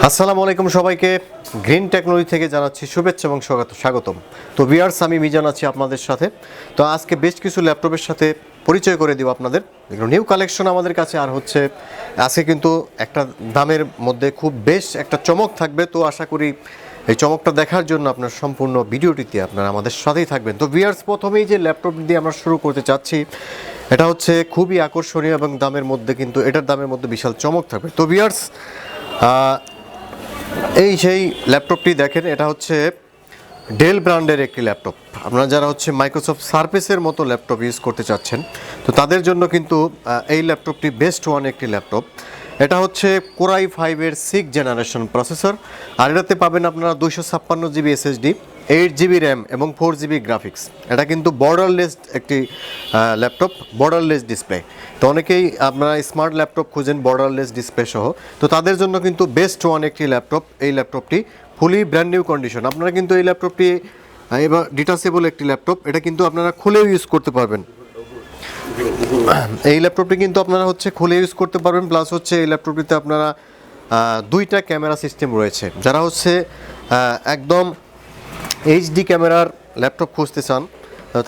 আসসালামু আলাইকুম সবাইকে গ্রিন টেকনোলজি থেকে জানাচ্ছি শুভেচ্ছা এবং স্বাগতম। তো ভিউয়ার্স, আমি মিজান আছি আপনাদের সাথে। তো আজকে বেশ কিছু ল্যাপটপের সাথে পরিচয় করে দিব আপনাদের। এগুলো নিউ কালেকশন আমাদের কাছে, আর হচ্ছে আজকে কিন্তু একটা দামের মধ্যে খুব বেশ একটা চমক থাকবে। তো আশা করি এই চমকটা দেখার জন্য আপনার সম্পূর্ণ ভিডিওটিতে আপনারা আমাদের সাথেই থাকবেন। তো ভিউয়ার্স, প্রথমেই যে ল্যাপটপ দিয়ে আমরা শুরু করতে চাচ্ছি, এটা হচ্ছে খুবই আকর্ষণীয় এবং দামের মধ্যে কিন্তু এটার দামের মধ্যে বিশাল চমক থাকবে। তো ভিউয়ার্স, এই সেই ল্যাপটপটি দেখেন, এটা হচ্ছে ডেল ব্র্যান্ডের একটি ল্যাপটপ। আপনারা যারা হচ্ছে মাইক্রোসফট সারফেসের মতো ল্যাপটপ ইউজ করতে চাচ্ছেন, তো তাদের জন্য কিন্তু এই ল্যাপটপটি বেস্ট ওয়ান একটি ল্যাপটপ। এটা হচ্ছে কোরাই 5-এর 6th জেনারেশন প্রসেসর, আর এটাতে পাবেন আপনারা 256 জিবি এসএসডি, 8 জিবি র্যাম এবং 4 জিবি গ্রাফিক্স। এটা কিন্তু বর্ডারলেস একটি ল্যাপটপ, বর্ডারলেস ডিসপ্লে। তো অনেকেই আপনারা স্মার্ট ল্যাপটপ খুঁজেন বর্ডারলেস ডিসপ্লে সহ, তো তাদের জন্য কিন্তু বেস্ট ওয়ান একটি ল্যাপটপ। এই ল্যাপটপটি ফুলি ব্র্যান্ড নিউ কন্ডিশন। আপনারা কিন্তু এই ল্যাপটপটি এবার ডিটাচেবল একটি ল্যাপটপ, এটা কিন্তু আপনারা খুলেও ইউজ করতে পারবেন। এই ল্যাপটপটি কিন্তু আপনারা হচ্ছে খুলে ইউজ করতে পারবেন। প্লাস হচ্ছে এই ল্যাপটপটিতে আপনারা দুইটা ক্যামেরা সিস্টেম রয়েছে। যারা হচ্ছে একদম এইচডি ক্যামেরার ল্যাপটপ খুঁজতে চান,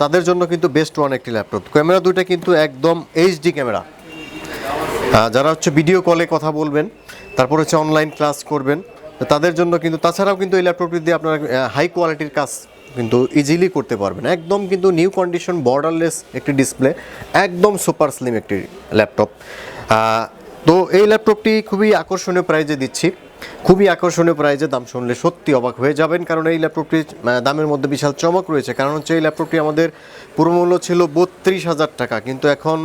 তাদের জন্য কিন্তু বেস্ট ওয়ান একটি ল্যাপটপ। ক্যামেরা দুইটা কিন্তু একদম এইচডি ক্যামেরা। যারা হচ্ছে ভিডিও কলে কথা বলবেন, তারপর হচ্ছে অনলাইন ক্লাস করবেন, তাদের জন্য কিন্তু, তাছাড়াও কিন্তু এই ল্যাপটপটি দিয়ে আপনারা হাই কোয়ালিটির কাজ কিন্তু ইজিলি করতে পারবেন। একদম কিন্তু নিউ কন্ডিশন বর্ডারলেস একটি ডিসপ্লে, একদম সুপার স্লিম একটি ল্যাপটপ। তো এই ল্যাপটপটি খুবই আকর্ষণীয় প্রাইজে দিচ্ছি, খুবই আকর্ষণীয় প্রাইজে। দাম শুনলে সত্যি অবাক হয়ে যাবেন, কারণ এই ল্যাপটপটির দামের মধ্যে বিশাল চমক রয়েছে। কারণ হচ্ছে এই ল্যাপটপটি আমাদের পুরো মূল্য ছিল 32,000 টাকা, কিন্তু এখন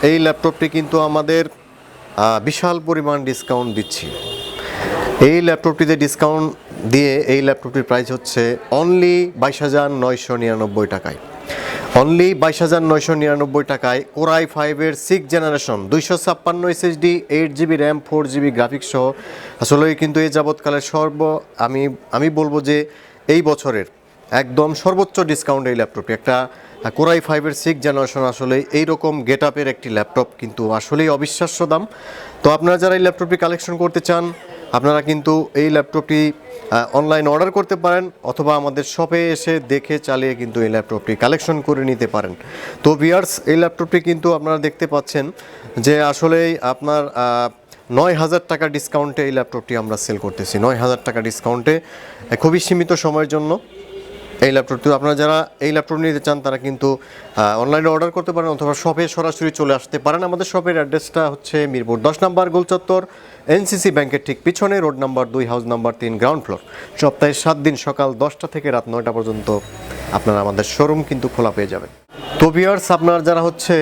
এই ল্যাপটপটি কিন্তু আমাদের বিশাল পরিমাণ ডিসকাউন্ট দিচ্ছি। এই ল্যাপটপটিতে ডিসকাউন্ট দিয়ে এই ল্যাপটপটির প্রাইস হচ্ছে অনলি 22,999 টাকায়। অনলি 22,999 টাকায় কোরাই 5-এর 6th generation 256 SSD, 8 GB RAM, 4 GB graphics সহ। আসলে কিন্তু এই যাবৎকালের আমি বলবো যে এই বছরের একদম সর্বোচ্চ ডিসকাউন্ট এই ল্যাপটপটি। একটা কোরাই 5-এর 6th জেনারেশন আসলে এইরকম গেট আপের একটি ল্যাপটপ কিন্তু আসলেই অবিশ্বাস্য দাম। তো আপনারা যারা এই ল্যাপটপটি কালেকশন করতে চান, আপনারা কিন্তু এই ল্যাপটপটি অনলাইন অর্ডার করতে পারেন, অথবা আমাদের শপে এসে দেখে চালিয়ে কিন্তু এই ল্যাপটপটি কালেকশন করে নিতে পারেন। তো ভিউয়ার্স, এই ল্যাপটপটি কিন্তু আপনারা দেখতে পাচ্ছেন যে আসলেই আপনার 9,000 টাকা ডিসকাউন্টে এই ল্যাপটপটি আমরা সেল করতেছি। 9,000 টাকা ডিসকাউন্টে খুবই সীমিত সময়ের জন্য এই ল্যাপটপটি। আপনারা যারা এই ল্যাপটপ নিতে চান, তারা কিন্তু অনলাইনে অর্ডার করতে পারেন, অথবা শপে সরাসরি চলে আসতে পারেন। আমাদের শপের অ্যাড্রেসটা হচ্ছে মিরপুর 10 নম্বর গোলচত্বর, এনসিসি ব্যাংকের ঠিক পিছনে, road number 2, house number 3, ground floor. সপ্তাহে 7 দিন সকাল 10টা থেকে রাত 9টা পর্যন্ত আপনারা আমাদের শোরুম কিন্তু খোলা পেয়ে যাবেন। তো ভিউয়ার্স, আপনারা যারা হচ্ছে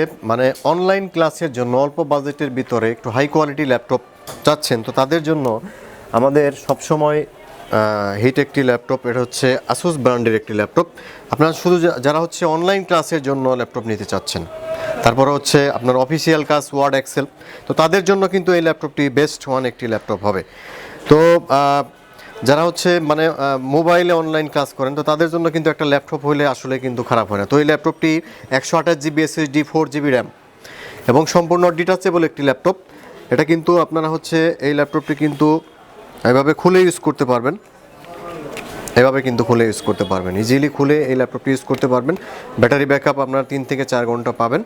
অনলাইন ক্লাসের জন্য অল্প বাজেটের ভিতরে একটু হাই কোয়ালিটি ল্যাপটপ চাচ্ছেন, তো তাদের জন্য আমাদের সবসময় হিট একটি ল্যাপটপ, এটা হচ্ছে আসুস ব্র্যান্ডের একটি ল্যাপটপ। আপনারা শুধু যারা হচ্ছে অনলাইন ক্লাসের জন্য ল্যাপটপ নিতে চাচ্ছেন, তারপরে হচ্ছে আপনার অফিসিয়াল কাজ ওয়ার্ড এক্সেল, তো তাদের জন্য কিন্তু এই ল্যাপটপটি বেস্ট ওয়ান একটি ল্যাপটপ হবে। তো যারা হচ্ছে মোবাইলে অনলাইন ক্লাস করেন, তো তাদের জন্য কিন্তু একটা ল্যাপটপ হলে আসলে কিন্তু খারাপ হয় না। তো এই ল্যাপটপটি 128 জিবি এসএসডি, 4 জিবি র্যাম এবং সম্পূর্ণ ডিটাচেবল একটি ল্যাপটপ। এটা কিন্তু আপনারা হচ্ছে এই ল্যাপটপটি কিন্তু এভাবে খুলে ইউজ করতে পারবেন, এভাবে কিন্তু খুলে ইউজ করতে পারবেন, ইজিলি খুলে এই ল্যাপটপটি ইউজ করতে পারবেন। ব্যাটারি ব্যাকআপ আপনার 3 থেকে 4 ঘন্টা পাবেন,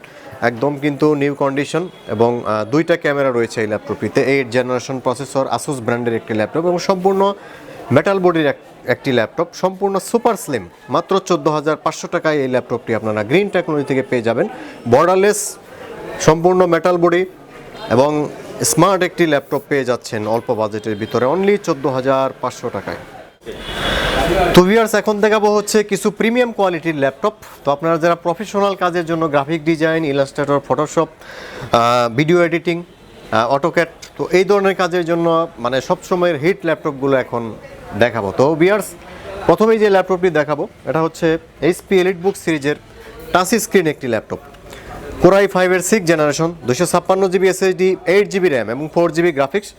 একদম কিন্তু নিউ কন্ডিশন। এবং দুইটা ক্যামেরা রয়েছে এই ল্যাপটপটিতে। 8th জেনারেশন প্রসেসর, আসুস ব্র্যান্ডের একটি ল্যাপটপ এবং সম্পূর্ণ মেটাল বডির একটি ল্যাপটপ, সম্পূর্ণ সুপার স্লিম। মাত্র 14,500 টাকায় এই ল্যাপটপটি আপনারা গ্রিন টেকনোলজি থেকে পেয়ে যাবেন। বর্ডারলেস, সম্পূর্ণ মেটাল বডি এবং স্মার্ট একটি ল্যাপটপ পেয়ে যাচ্ছেন অল্প বাজেটের ভিতরে, অনলি 14,500 টাকায়। তো ভিউয়ার্স, এখন দেখাবো হচ্ছে কিছু প্রিমিয়াম কোয়ালিটির ল্যাপটপ। তো আপনারা যারা প্রফেশনাল কাজের জন্য graphic design, Illustrator, Photoshop, video editing, AutoCAD, তো এই ধরনের কাজের জন্য সবসময়ের হিট ল্যাপটপগুলো এখন দেখাবো। তো ভিউয়ার্স, প্রথমেই যে ল্যাপটপটি দেখাবো, এটা হচ্ছে এইচপি এলিটবুক সিরিজের টাচ স্ক্রিন একটি ল্যাপটপ। কোরাই 5-এর 6th generation, 256 GB SSD, 8 GB RAM এবং 4 জিবি গ্রাফিক্স,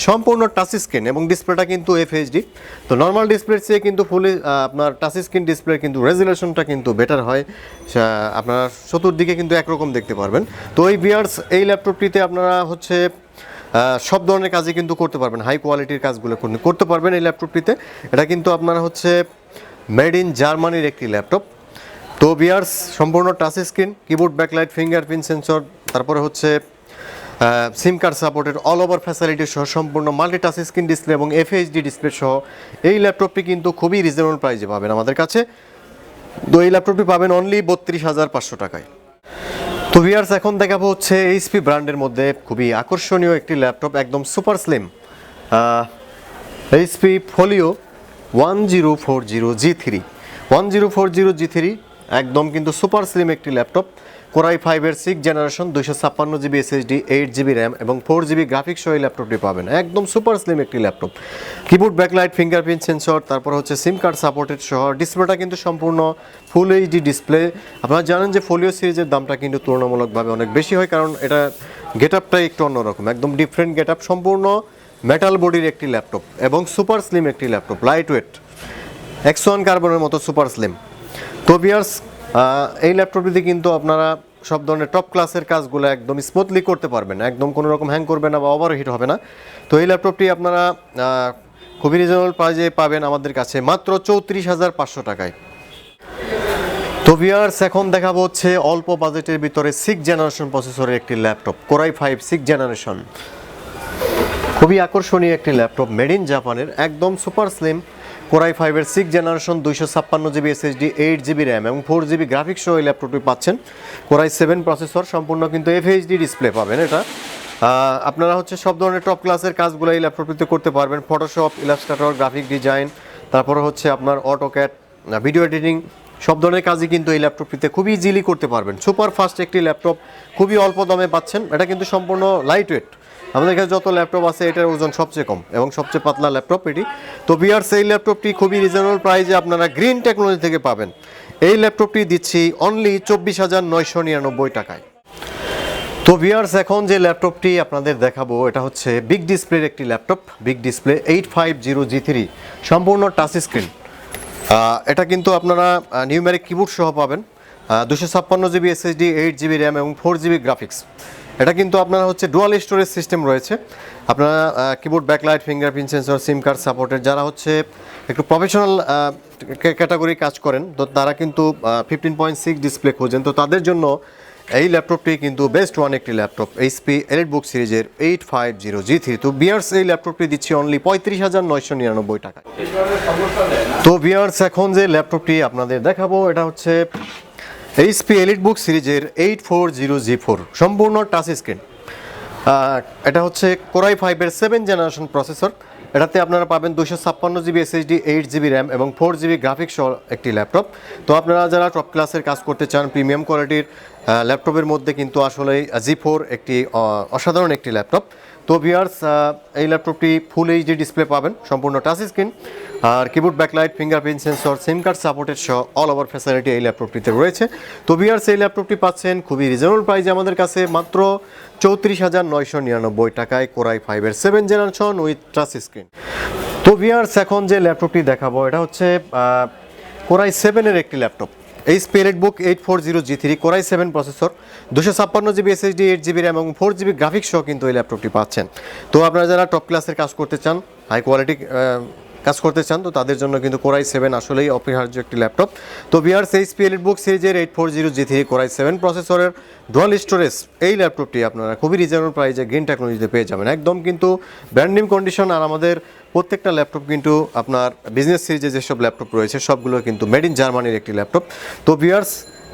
সম্পূর্ণ টাচ স্ক্রিন এবং ডিসপ্লেটা কিন্তু এফএইচডি। তো নর্মাল ডিসপ্লের চেয়ে কিন্তু ফুলি আপনার টাচ স্ক্রিন ডিসপ্লের কিন্তু রেজুলেশনটা কিন্তু বেটার হয়, আপনারা চতুর্দিকে কিন্তু একরকম দেখতে পারবেন। তো এই ভিউয়ার্স, এই ল্যাপটপটিতে আপনারা হচ্ছে সব ধরনের কাজই কিন্তু করতে পারবেন, হাই কোয়ালিটির কাজগুলো করতে পারবেন এই ল্যাপটপটিতে। এটা কিন্তু আপনার হচ্ছে মেড ইন জার্মানির একটি ল্যাপটপ। তো ভিউয়ার্স, সম্পূর্ণ touch screen, keyboard, backlight, fingerprint sensor, তারপরে হচ্ছে সিম card supported, all over facility সহ সম্পূর্ণ মাল্টি টাচ স্ক্রিন ডিসপ্লে এবং এফএইচডি ডিসপ্লে সহ এই ল্যাপটপটি কিন্তু খুবই রিজনেবল প্রাইসে পাবেন আমাদের কাছে। তো এই ল্যাপটপটি পাবেন অনলি 32,500 টাকায়। তো ভিউয়ার্স, এখন দেখাবো হচ্ছে এইচপি ব্র্যান্ডের মধ্যে খুবই আকর্ষণীয় একটি ল্যাপটপ, একদম super slim HP folio 1040G3 1040G3 একদম কিন্তু সুপার স্লিম একটি ল্যাপটপ। কোরাই 5-এর 6th generation, 256GB SSD, 8GB RAM এবং 4GB গ্রাফিক্স সহ এই ল্যাপটপটি পাবেন। একদম সুপার স্লিম একটি laptop. Keyboard, backlight, fingerprint sensor, তারপর হচ্ছে সিম কার্ড সাপোর্টেড সহ ডিসপ্লেটা কিন্তু সম্পূর্ণ ফুল এইচডি ডিসপ্লে। আপনারা জানেন যে ফোলিও সিরিজের দামটা কিন্তু তুলনামূলকভাবে অনেক বেশি হয়, কারণ এটা গেট আপটাই একটু অন্যরকম, একদম ডিফারেন্ট গেট আপ। সম্পূর্ণ মেটাল বডির একটি ল্যাপটপ এবং সুপার স্লিম একটি ল্যাপটপ, লাইট ওয়েট, X1 কার্বনের মতো সুপার স্লিম। তো ভিউয়ার্স, এই ল্যাপটপটিতে কিন্তু আপনারা সব ধরনের টপ ক্লাসের কাজগুলো একদম স্মুথলি করতে পারবেন, একদম কোনো রকম হ্যাং করবে না বা ওভারহিট হবে না। তো এই ল্যাপটপটি আপনারা খুবই রিজনেবল প্রাইসে পাবেন আমাদের কাছে মাত্র 34,500 টাকায়। তো ভিউয়ার্স, এখন দেখাবো হচ্ছে অল্প বাজেটের ভিতরে 6th জেনারেশন প্রসেসরের একটি ল্যাপটপ, কোরাই 5 6th জেনারেশন। খুবই আকর্ষণীয় একটি ল্যাপটপ, মেড ইন জাপানের, একদম সুপার স্লিম। কোরাই 5-এর 6th generation, 256GB SSD, 8GB RAM এবং 4GB গ্রাফিক্স সহ এই ল্যাপটপটি পাচ্ছেন। কোরাই 7 প্রসেসর, সম্পূর্ণ কিন্তু এফএইচডি ডিসপ্লে পাবেন এটা। আপনারা হচ্ছে সব ধরনের টপ ক্লাসের কাজগুলো এই ল্যাপটপটিতে করতে পারবেন, ফটোশপ, ইলাস্ট্রেটর, গ্রাফিক ডিজাইন, তারপরে হচ্ছে আপনার অটোক্যাড, ভিডিও এডিটিং, সব ধরনের কাজই কিন্তু এই ল্যাপটপটিতে খুবই ইজিলি করতে পারবেন। সুপার ফাস্ট একটি ল্যাপটপ, খুবই অল্প দামে পাচ্ছেন। এটা কিন্তু সম্পূর্ণ লাইট ওয়েট, আমাদের কাছে যত ল্যাপটপ আছে এটার ওজন সবচেয়ে কম এবং সবচেয়ে পাতলা ল্যাপটপ এটি। তো ভিউয়ার্স, এই ল্যাপটপটি খুবই রিজনেবল প্রাইসে আপনারা গ্রিন টেকনোলজি থেকে পাবেন। এই ল্যাপটপটি দিচ্ছি অনলি 24,999 টাকায়। তো ভিউয়ার্স, এখন যে ল্যাপটপটি আপনাদের দেখাবো এটা হচ্ছে বিগ ডিসপ্লের একটি ল্যাপটপ, বিগ ডিসপ্লে 850G3, সম্পূর্ণ টাচ স্ক্রিন। এটা কিন্তু আপনারা নিউমেরিক কিবোর্ড সহ পাবেন, 256GB SSD, 8GB র্যাম এবং 4GB গ্রাফিক্স। এটা কিন্তু আপনারা হচ্ছে ডুয়াল স্টোরেজ সিস্টেম রয়েছে। আপনারা keyboard, backlight, fingerprint sensor, SIM card supported, যারা হচ্ছে একটু প্রফেশনাল ক্যাটাগরি কাজ করেন তো তারা কিন্তু 15.6 ডিসপ্লে খোঁজেন, তো তাদের জন্য এই ল্যাপটপটি কিন্তু বেস্ট ওয়ান একটি ল্যাপটপ, এইচপি এলিটবুক সিরিজের 850G3। তো ভিউয়ার্স, এই ল্যাপটপটি দিচ্ছি অনলি 35,999 টাকায়। তো ভিউয়ার্স, এখন যে ল্যাপটপটি আপনাদের দেখাবো এটা হচ্ছে এইচপি এলিটবুক সিরিজের 840G4, সম্পূর্ণ টাচ স্ক্রিন। এটা হচ্ছে কোরাই 5-এর 7th জেনারেশন প্রসেসর। এটাতে আপনারা পাবেন 256GB SSD, 8GB র্যাম এবং 4GB গ্রাফিক্স সহ একটি ল্যাপটপ। তো আপনারা যারা টপ ক্লাসের কাজ করতে চান, প্রিমিয়াম কোয়ালিটির ল্যাপটপের মধ্যে কিন্তু আসলে G4 একটি অসাধারণ একটি ল্যাপটপ। তো ভিউয়ার্স, এই ল্যাপটপটি ফুল এইচডি ডিসপ্লে পাবেন, সম্পূর্ণ টাচ স্ক্রিন, আর keyboard, backlight, fingerprint sensor, SIM card supported সহ অল ওভার ফ্যাসিলিটি এই ল্যাপটপটিতে রয়েছে। তো ভিউয়ার্স, এই ল্যাপটপটি পাচ্ছেন খুবই রিজনেবল প্রাইসে আমাদের কাছে মাত্র 34,999 টাকায়, কোরাই 5-এর 7th generation with touch screen. তো ভিউয়ার্স, এখন যে ল্যাপটপটি দেখাবো এটা হচ্ছে কোরাই 7-এর একটি laptop, HP EliteBook 840G3, core i 7 processor, 256GB SSD, 8GB RAM এবং 4GB গ্রাফিক্স সহ কিন্তু এই ল্যাপটপটি পাচ্ছেন। তো আপনারা যারা টপ ক্লাসের কাজ করতে চান, হাই কোয়ালিটি কাজ করতে চান, তো তাদের জন্য কিন্তু কোরাই 7 আসলেই অপরিহার্য একটি ল্যাপটপ। তো ভিউয়ার্স, এইচপি এলিটবুক সিরিজের 840G3 কোরাই 7 প্রসেসরের ডুয়াল স্টোরেজ এই ল্যাপটপটি আপনারা খুবই রিজনেবল প্রাইসে গ্রিন টেকনোলজিতে পেয়ে যাবেন, একদম কিন্তু ব্র্যান্ড নিউ কন্ডিশন। আর আমাদের প্রত্যেকটা ল্যাপটপ কিন্তু আপনার বিজনেস সিরিজে যেসব ল্যাপটপ রয়েছে সবগুলো কিন্তু মেড ইন জার্মানির একটি ল্যাপটপ। তো ভিউয়ার্স,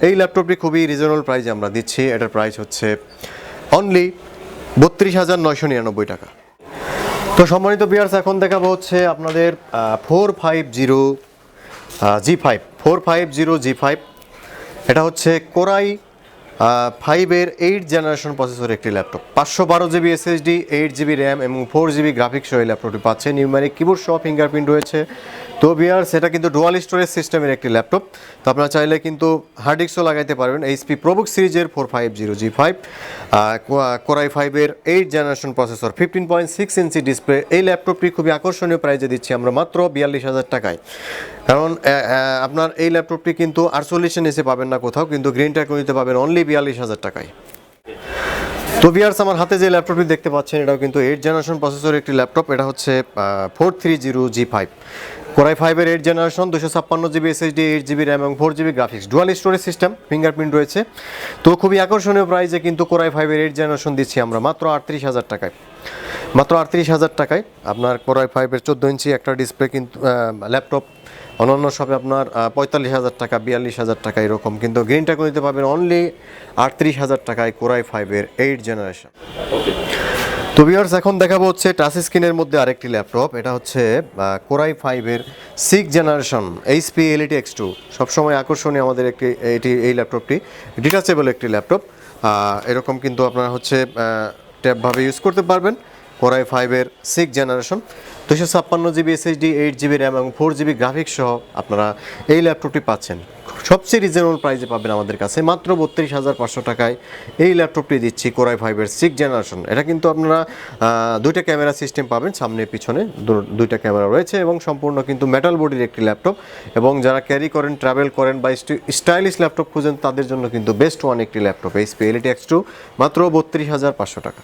এই ল্যাপটপটি খুবই রিজনেবল প্রাইসে আমরা দিচ্ছি, এটার প্রাইস হচ্ছে অনলি 32,999 টাকা। তো সম্মানিত ভিউয়ার্স, এখন দেখাবো হচ্ছে আপনাদের 450G5 এটা হচ্ছে কোরাই 5-এর 8th জেনারেশন প্রসেসর একটি laptop, 512GB SSD, 8GB RAM এবং 4GB গ্রাফিক্স সহ এই ল্যাপটপটি পাচ্ছে। নিউমেরিক কিবোর্ড সহ ফিঙ্গারপ্রিন্ট রয়েছে। তো ভিউয়ার্স, এটা কিন্তু ডুয়াল স্টোরেজ সিস্টেমের একটি ল্যাপটপ। তো আপনারা চাইলে কিন্তু হার্ড ডিস্কও লাগাইতে পারবেন। এইচপি প্রোবুক সিরিজের 450G5, কোরাই 5-এর 8th generation processor, 15.6 inch display. এই ল্যাপটপটি খুবই আকর্ষণীয় প্রাইসে দিচ্ছি আমরা মাত্র 42,000 টাকায়। কারণ আপনার এই ল্যাপটপটি কিন্তু 48 এসে পাবেন না কোথাও, কিন্তু গ্রিন টেকনোলজিতে পাবেন অনলি 42,000 টাকায়। তো ভিউয়ার্স, আমার হাতে যে ল্যাপটপটি দেখতে পাচ্ছেন এটাও কিন্তু 8 জেনারেশন প্রসেসর একটি ল্যাপটপ। এটা হচ্ছে 430G5 কোরাই 5-এর 8 generation, 256GB SSD, 8GB RAM এবং 4GB graphics, dual storage system, fingerprint রয়েছে। তো খুবই আকর্ষণীয় প্রাইসে কিন্তু কোরাই 5-এর 8 জেনারেশন দিচ্ছি আমরা মাত্র 38,000 টাকায়। মাত্র 38,000 টাকায় আপনার কোরাই 5-এর 14 ইঞ্চি একটা ডিসপ্লে কিন্তু ল্যাপটপ অন্যান্য শপে আপনার 45,000 টাকা, 42,000 টাকা এরকম, কিন্তু গ্রিন টেকনো নিতে পারবেন অনলি 38,000 টাকায় কোরাই 5-এর 8 জেনারেশন। তো ভিউয়ার্স, এখন দেখাবো হচ্ছে টাচ স্ক্রিনের মধ্যে আরেকটি ল্যাপটপ। এটা হচ্ছে কোরাই 5-এর 6 জেনারেশন HP Elite X2। সবসময় আকর্ষণীয় আমাদের এই ল্যাপটপটি ডিটাচেবল একটি ল্যাপটপ। এরকম কিন্তু আপনারা হচ্ছে ট্যাবভাবে ইউজ করতে পারবেন। কোরাই 5-এর 6 generation, 256GB SSD, 8GB RAM এবং 4GB গ্রাফিক্স সহ আপনারা এই ল্যাপটপটি পাচ্ছেন সবচেয়ে রিজনেবল প্রাইসে পাবেন আমাদের কাছে মাত্র 32,500 টাকায়। এই ল্যাপটপটি দিচ্ছি কোরাই 5-এর 6 জেনারেশন। এটা কিন্তু আপনারা দুইটা ক্যামেরা সিস্টেম পাবেন, সামনে পিছনে দুইটা ক্যামেরা রয়েছে এবং সম্পূর্ণ কিন্তু মেটাল বডির একটি ল্যাপটপ। এবং যারা ক্যারি করেন, ট্রাভেল করেন বা স্টাইলিশ ল্যাপটপ খুঁজেন তাদের জন্য কিন্তু বেস্ট ওয়ান একটি ল্যাপটপ HP Elite X2, মাত্র 32,500 টাকা।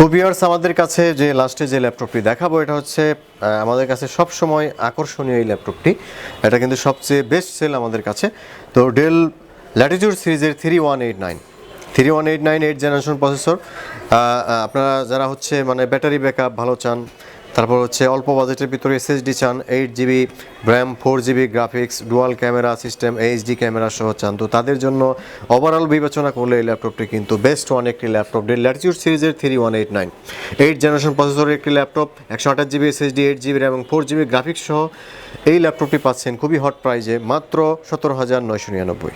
তো ভিউয়ার্স, আমাদের কাছে যে লাস্টে যে ল্যাপটপটি দেখাবো এটা হচ্ছে আমাদের কাছে সব সময় আকর্ষণীয় এই ল্যাপটপটি। এটা কিন্তু সবচেয়ে বেস্ট সেল আমাদের কাছে। তো ডেল ল্যাটিটিউড সিরিজের 3189 8 জেনারেশন প্রসেসর। আপনারা যারা হচ্ছে মানে ব্যাটারি ব্যাকআপ ভালো চান, তারপর হচ্ছে অল্প বাজেটের ভিতরে SSD চান, 8GB RAM, 4GB graphics, dual camera system, HD camera সহ চান, তো তাদের জন্য ওভারঅল বিবেচনা করলে এই ল্যাপটপটি কিন্তু বেস্ট ওয়ান একটি ল্যাপটপ। ডেল ল্যাটিটিউড সিরিজের 3189 8 জেনারেশন প্রসেসরের একটি laptop, 128GB SSD, 8GB RAM এবং 4GB গ্রাফিক্স সহ এই ল্যাপটপটি পাচ্ছেন খুবই হট প্রাইজে মাত্র 17,999।